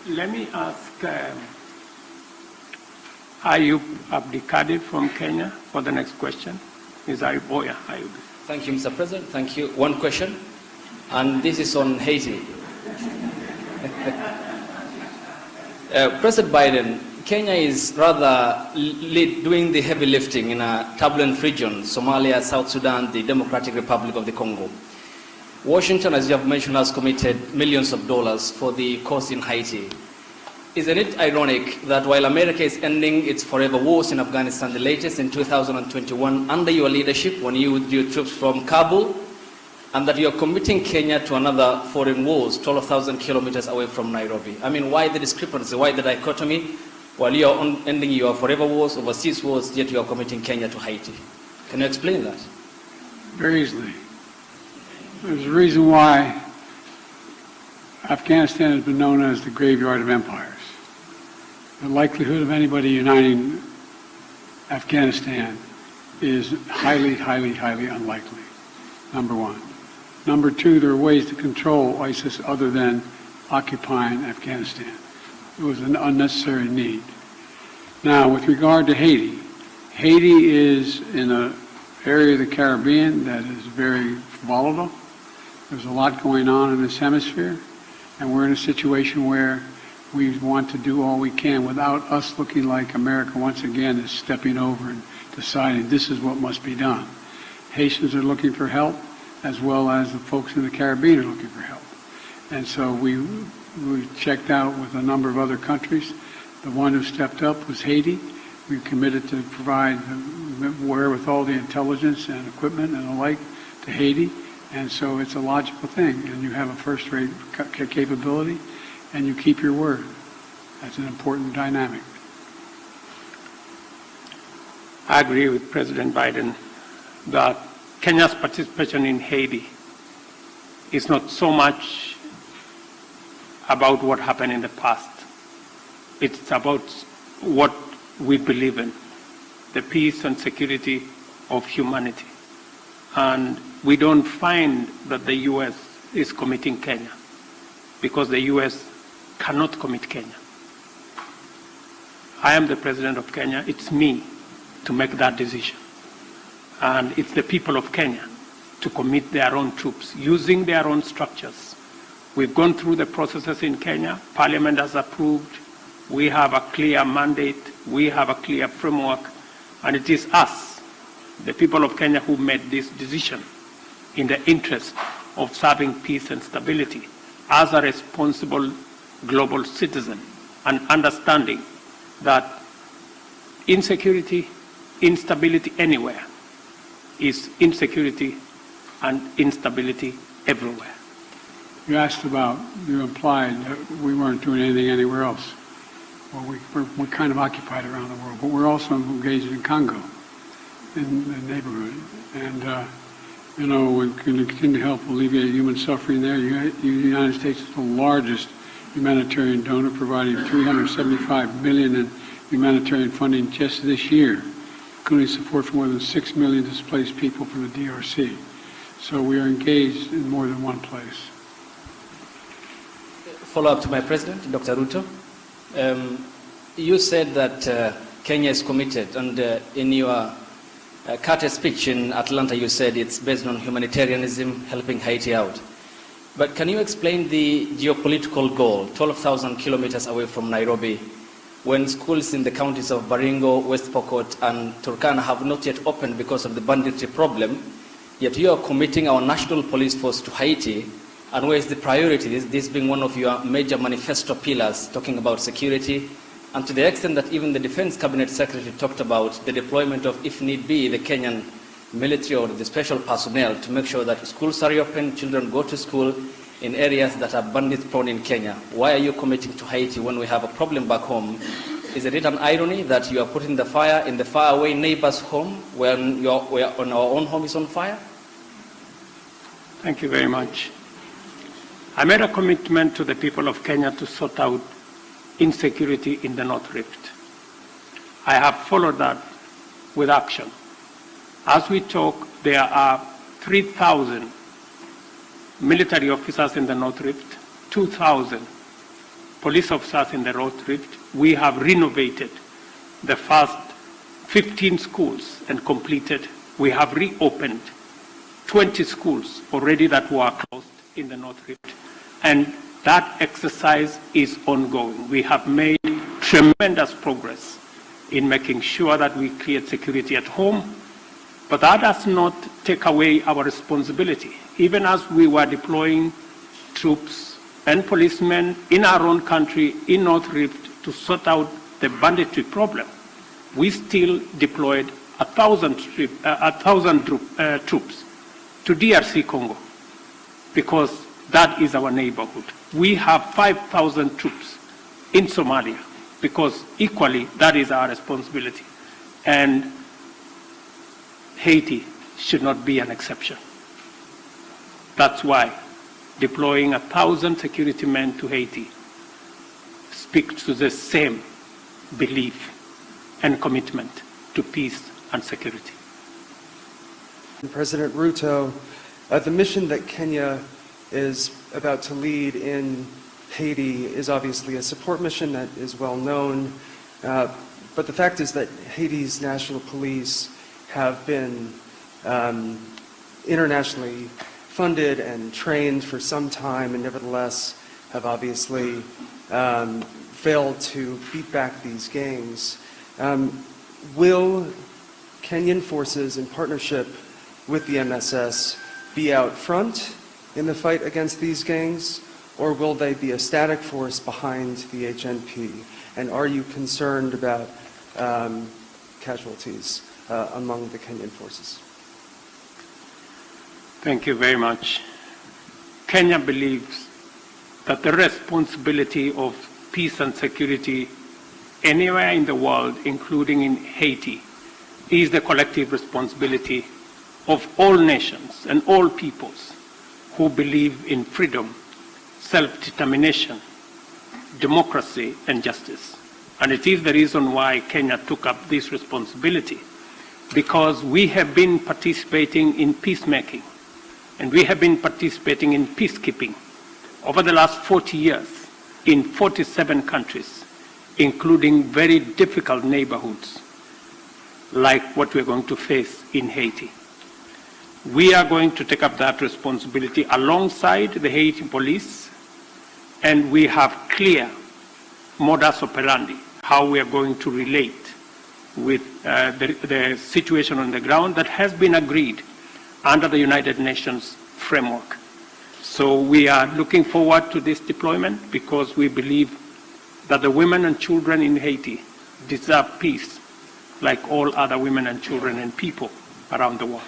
Let me ask Ayub Abdikadir from Kenya for the next question. Ms. Ayub. Oh, yeah, Ayub. Thank you, Mr. President. Thank you. One question, and this is on Haiti. President Biden, Kenya is rather doing the heavy lifting in a turbulent region, Somalia, South Sudan, the Democratic Republic of the Congo. Washington, as you have mentioned, has committed millions of dollars for the cause in Haiti. Isn't it ironic that while America is ending its forever wars in Afghanistan, the latest in 2021, under your leadership, when you withdrew troops from Kabul, and that you're committing Kenya to another foreign wars 12,000 kilometers away from Nairobi? I mean, why the discrepancy, why the dichotomy? While you're ending your forever wars, overseas wars, yet you're committing Kenya to Haiti. Can you explain that? Very easily. There's a reason why Afghanistan has been known as the graveyard of empires. The likelihood of anybody uniting Afghanistan is highly, highly, highly unlikely, number one. Number two, there are ways to control ISIS other than occupying Afghanistan. It was an unnecessary need. Now, with regard to Haiti, Haiti is in an area of the Caribbean that is very volatile. There's a lot going on in this hemisphere, and we're in a situation where we want to do all we can without us looking like America once again is stepping over and deciding this is what must be done. Haitians are looking for help, as well as the folks in the Caribbean are looking for help. And so we checked out with a number of other countries. The one who stepped up was Haiti. We committed to provide wherewithal, the intelligence and equipment and the like to Haiti. And so it's a logical thing. And you have a first-rate capability, and you keep your word. That's an important dynamic. I agree with President Biden that Kenya's participation in Haiti is not so much about what happened in the past. It's about what we believe in, the peace and security of humanity. And we don't find that the U.S. is committing Kenya because the U.S. cannot commit Kenya. I am the president of Kenya. It's me to make that decision. And it's the people of Kenya to commit their own troops using their own structures. We've gone through the processes in Kenya. Parliament has approved. We have a clear mandate. We have a clear framework. And it is us, the people of Kenya, who made this decision in the interest of serving peace and stability as a responsible global citizen, and understanding that insecurity, instability anywhere is insecurity and instability everywhere. You asked about, you implied that we weren't doing anything anywhere else. Well, we're kind of occupied around the world, but we're also engaged in Congo, in the neighborhood. And, you know, we're going to continue to help alleviate human suffering there. The United States is the largest humanitarian donor, providing $375 million in humanitarian funding just this year, including support for more than 6 million displaced people from the DRC. So we are engaged in more than one place. Follow up to my president, Dr. Ruto. You said that Kenya is committed, and in your Carter speech in Atlanta, you said it's based on humanitarianism, helping Haiti out. But can you explain the geopolitical goal, 12,000 kilometers away from Nairobi, when schools in the counties of Baringo, West Pokot, and Turkana have not yet opened because of the banditry problem, yet you are committing our national police force to Haiti, and where is the priority, this being one of your major manifesto pillars, talking about security, and to the extent that even the Defense Cabinet Secretary talked about the deployment of, if need be, the Kenyan military or the special personnel to make sure that schools are reopened, children go to school in areas that are bandit-prone in Kenya. Why are you committing to Haiti when we have a problem back home? Is it an irony that you are putting the fire in the faraway neighbor's home when on our own home is on fire? Thank you very much. I made a commitment to the people of Kenya to sort out insecurity in the North Rift. I have followed that with action. As we talk, there are 3,000 military officers in the North Rift, 2,000 police officers in the North Rift. We have renovated the first 15 schools and completed. We have reopened 20 schools already that were closed in the North Rift. And that exercise is ongoing. We have made tremendous progress in making sure that we create security at home, but that does not take away our responsibility. Even as we were deploying troops and policemen in our own country, in North Rift, to sort out the banditry problem, we still deployed 1,000 troops to DRC Congo, because that is our neighborhood. We have 5,000 troops in Somalia, because equally that is our responsibility. And Haiti should not be an exception. That's why deploying 1,000 security men to Haiti speaks to the same belief and commitment to peace and security. President Ruto, the mission that Kenya is about to lead in Haiti is obviously a support mission that is well known, but the fact is that Haiti's national police have been internationally funded and trained for some time, and nevertheless have obviously failed to beat back these gangs. Will Kenyan forces in partnership with the MSS be out front in the fight against these gangs, or will they be a static force behind the HNP? And are you concerned about casualties among the Kenyan forces? Thank you very much. Kenya believes that the responsibility of peace and security anywhere in the world, including in Haiti, is the collective responsibility of all nations and all peoples who believe in freedom, self-determination, democracy, and justice. And it is the reason why Kenya took up this responsibility, because we have been participating in peacemaking, and we have been participating in peacekeeping over the last 40 years in 47 countries, including very difficult neighborhoods like what we're going to face in Haiti. We are going to take up that responsibility alongside the Haiti police, and we have clear modus operandi, how we are going to relate with the situation on the ground that has been agreed under the United Nations framework. So we are looking forward to this deployment because we believe that the women and children in Haiti deserve peace like all other women and children and people around the world.